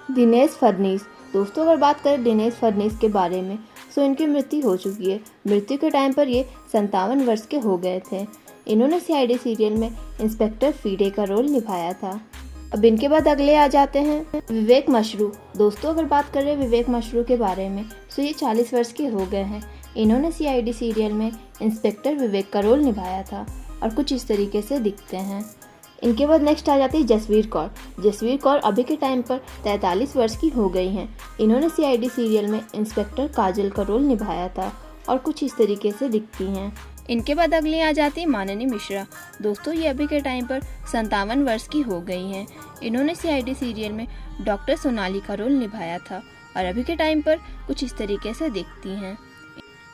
दिनेश फडणीस। दोस्तों अगर बात करें दिनेश फडणीस के बारे में तो इनकी मृत्यु हो चुकी है। मृत्यु के टाइम पर ये 57 वर्ष के हो गए थे। इन्होंने सीआईडी सीरियल में इंस्पेक्टर फीडे का रोल निभाया था। अब इनके बाद अगले आ जाते हैं विवेक मशरू। दोस्तों अगर बात करें विवेक मशरू के बारे में तो ये 40 वर्ष के हो गए हैं। इन्होंने सीआईडी सीरियल में इंस्पेक्टर विवेक का रोल निभाया था और कुछ इस तरीके से दिखते हैं। इनके बाद नेक्स्ट आ जाती है जसवीर कौर। जसवीर कौर अभी के टाइम पर 43 वर्ष की हो गई हैं। इन्होंने सीआईडी सीरियल में इंस्पेक्टर काजल का रोल निभाया था और कुछ इस तरीके से दिखती हैं। इनके बाद अगली आ जाती है माननी मिश्रा। दोस्तों ये अभी के टाइम पर 57 वर्ष की हो गई हैं। इन्होंने सीआईडी सीरियल में डॉक्टर सोनाली का रोल निभाया था और अभी के टाइम पर कुछ इस तरीके से दिखती हैं।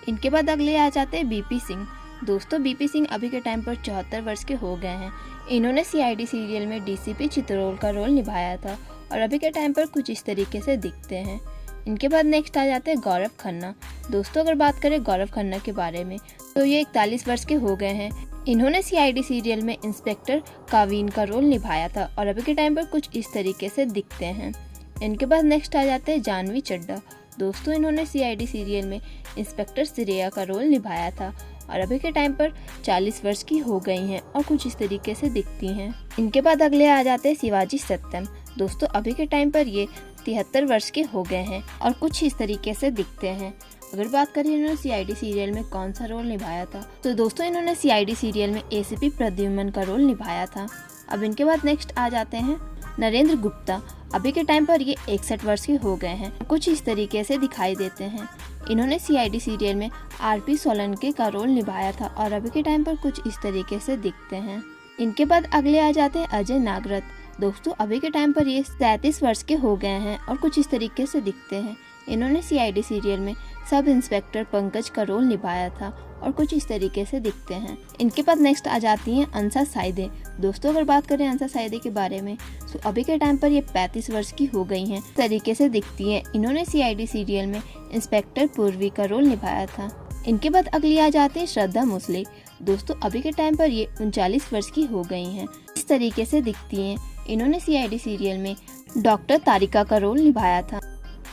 इनके बाद अगले आ जाते हैं बीपी सिंह। दोस्तों बीपी सिंह अभी के टाइम पर 74 वर्ष के हो गए हैं। इन्होंने सीआईडी सीरियल में डीसीपी चित्रोल का रोल निभाया था और अभी के टाइम पर कुछ इस तरीके से दिखते हैं। इनके बाद नेक्स्ट आ जाते हैं गौरव खन्ना। दोस्तों अगर बात करें गौरव खन्ना के बारे में तो ये 41 वर्ष के हो गए हैं। इन्होंने सीआईडी सीरियल में इंस्पेक्टर कावीन का रोल निभाया था और अभी के टाइम पर कुछ इस तरीके से दिखते हैं। इनके बाद नेक्स्ट आ जाते हैं जानवी चड्ढा। दोस्तों इन्होंने सीआईडी सीरियल में इंस्पेक्टर श्रेया का रोल निभाया था और अभी के टाइम पर 40 वर्ष की हो गई हैं और कुछ इस तरीके से दिखती हैं। इनके बाद अगले आ जाते हैं शिवाजी सत्यम। दोस्तों अभी के टाइम पर ये 73 वर्ष के हो गए हैं और कुछ इस तरीके से दिखते हैं। अगर बात करें इन्होंने सीआईडी सीरियल में कौन सा रोल निभाया था तो दोस्तों इन्होंने सीआईडी सीरियल में एसीपी प्रद्युम्न का रोल निभाया था। अब इनके बाद नेक्स्ट आ जाते हैं नरेंद्र गुप्ता। अभी के टाइम पर ये 61 वर्ष के हो गए हैं, कुछ इस तरीके से दिखाई देते हैं। इन्होंने सीआईडी सीरियल में आरपी सोलंकी का रोल निभाया था और अभी के टाइम पर कुछ इस तरीके से दिखते हैं। इनके बाद अगले आ जाते हैं अजय नागरथ। दोस्तों अभी के टाइम पर ये 37 वर्ष के हो गए हैं और कुछ इस तरीके से दिखते हैं। इन्होंने सीआईडी सीरियल में सब इंस्पेक्टर पंकज का रोल निभाया था और कुछ इस तरीके से दिखते हैं। इनके बाद नेक्स्ट आ जाती हैं अंसा साइदे। दोस्तों अगर बात करें अंसा साइदे के बारे में तो अभी के टाइम पर ये 35 वर्ष की हो गई हैं, इस तरीके से दिखती हैं। इन्होंने सीआईडी सीरियल में इंस्पेक्टर पूर्वी का रोल निभाया था। इनके बाद अगली आ जाते हैं श्रद्धा मुसले। दोस्तों अभी के टाइम पर ये 39 वर्ष की हो गई हैं, इस तरीके से दिखती हैं। इन्होंने सीआईडी सीरियल में डॉक्टर तारिका का रोल निभाया था।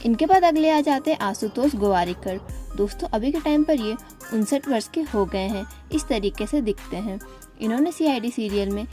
इनके बाद अगले आ जाते हैं आशुतोष गोवारिकर। दोस्तों अभी के टाइम पर ये 59 वर्ष के हो गए हैं, इस तरीके से दिखते हैं। इन्होंने सीआईडी सीरियल में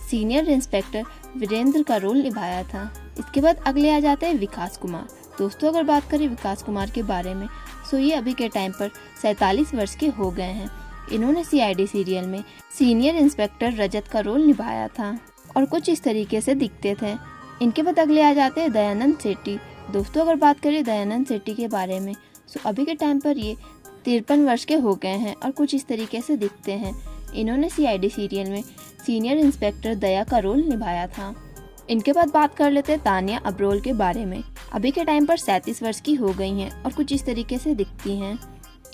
सीनियर इंस्पेक्टर वीरेंद्र का रोल निभाया था। इसके बाद अगले आ जाते हैं विकास कुमार। दोस्तों अगर बात करें विकास कुमार के बारे में तो ये अभी के टाइम पर 47 वर्ष के हो गए हैं। इन्होंने सीआईडी सीरियल में सीनियर इंस्पेक्टर रजत का रोल निभाया था और कुछ इस तरीके से दिखते थे। इनके बाद अगले आ जाते हैं दयानंद सेठी। दोस्तों अगर बात करें दयानंद सेठी के बारे में तो अभी के टाइम पर ये 53 वर्ष के हो गए हैं और कुछ इस तरीके से दिखते हैं। इन्होंने सीआईडी सीरियल में सीनियर इंस्पेक्टर दया का रोल निभाया था। इनके बाद बात कर लेते हैं तानिया अब्रोल के बारे में। अभी के टाइम पर 37 वर्ष की हो गई हैं और कुछ इस तरीके से दिखती हैं।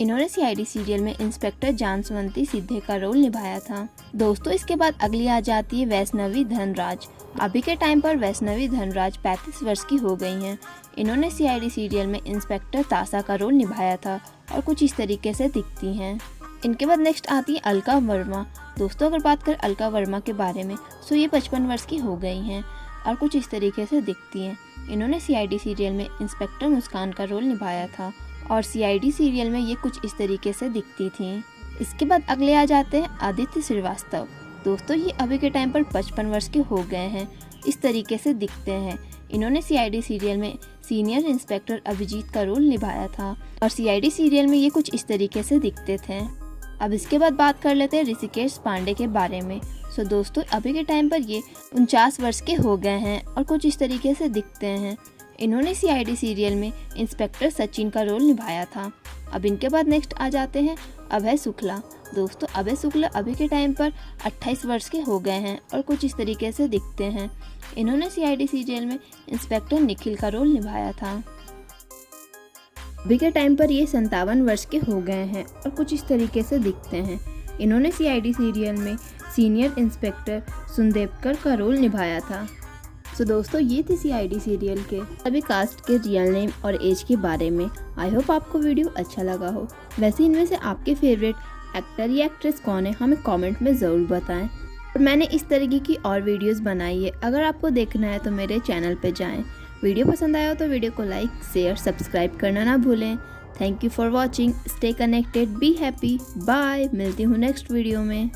इन्होंने सीआईडी सीरियल में इंस्पेक्टर जानसवंती सिद्धे का रोल निभाया था। दोस्तों इसके बाद अगली आ जाती है वैष्णवी धनराज। अभी के टाइम पर वैष्णवी धनराज 35 वर्ष की हो गई हैं। इन्होंने सीआईडी सीरियल में इंस्पेक्टर तासा का रोल निभाया था और कुछ इस तरीके से दिखती हैं। इनके बाद नेक्स्ट आती है अलका वर्मा। दोस्तों अगर बात करें अलका वर्मा के बारे में तो ये 55 वर्ष की हो गई हैं और कुछ इस तरीके से दिखती हैं। इन्होंने सीआईडी सीरियल में इंस्पेक्टर मुस्कान का रोल निभाया था और सीआईडी सीरियल में ये कुछ इस तरीके से दिखती थी। इसके बाद अगले आ जाते हैं आदित्य श्रीवास्तव। दोस्तों ये अभी के टाइम पर 55 वर्ष के हो गए हैं, इस तरीके से दिखते हैं। इन्होंने सीआईडी सीरियल में सीनियर इंस्पेक्टर अभिजीत का रोल निभाया था और सीआईडी सीरियल में ये कुछ इस तरीके से दिखते थे। अब इसके बाद बात कर लेते हैं ऋषिकेश पांडे के बारे में। सो दोस्तों अभी के टाइम पर ये 49 वर्ष के हो गए हैं और कुछ इस तरीके से दिखते हैं। इन्होंने सीआईडी सीरियल में इंस्पेक्टर सचिन का रोल निभाया था। अब इनके बाद नेक्स्ट आ जाते हैं अभय शुक्ला। दोस्तों अभय शुक्ला अभी के टाइम पर 28 वर्ष के हो गए हैं और कुछ इस तरीके से दिखते हैं। इन्होंने सीआईडी सीरियल में इंस्पेक्टर निखिल का रोल निभाया था। अभी के टाइम पर ये 57 वर्ष के हो गए हैं और कुछ इस तरीके से दिखते हैं। इन्होंने सीआईडी सीरियल में सीनियर इंस्पेक्टर सुंदेवकर का रोल निभाया था। तो दोस्तों ये थी सीआईडी सीरियल के सभी कास्ट के रियल नेम और एज के बारे में। आई होप आपको वीडियो अच्छा लगा हो। वैसे इनमें से आपके फेवरेट एक्टर या एक्ट्रेस कौन है हमें कमेंट में ज़रूर बताएं। और मैंने इस तरीके की और वीडियोस बनाई है, अगर आपको देखना है तो मेरे चैनल पे जाएं। वीडियो पसंद आया हो तो वीडियो को लाइक, शेयर, सब्सक्राइब करना ना भूलें। Thank you for watching. Stay connected, be happy, bye. मिलती हूँ नेक्स्ट वीडियो में।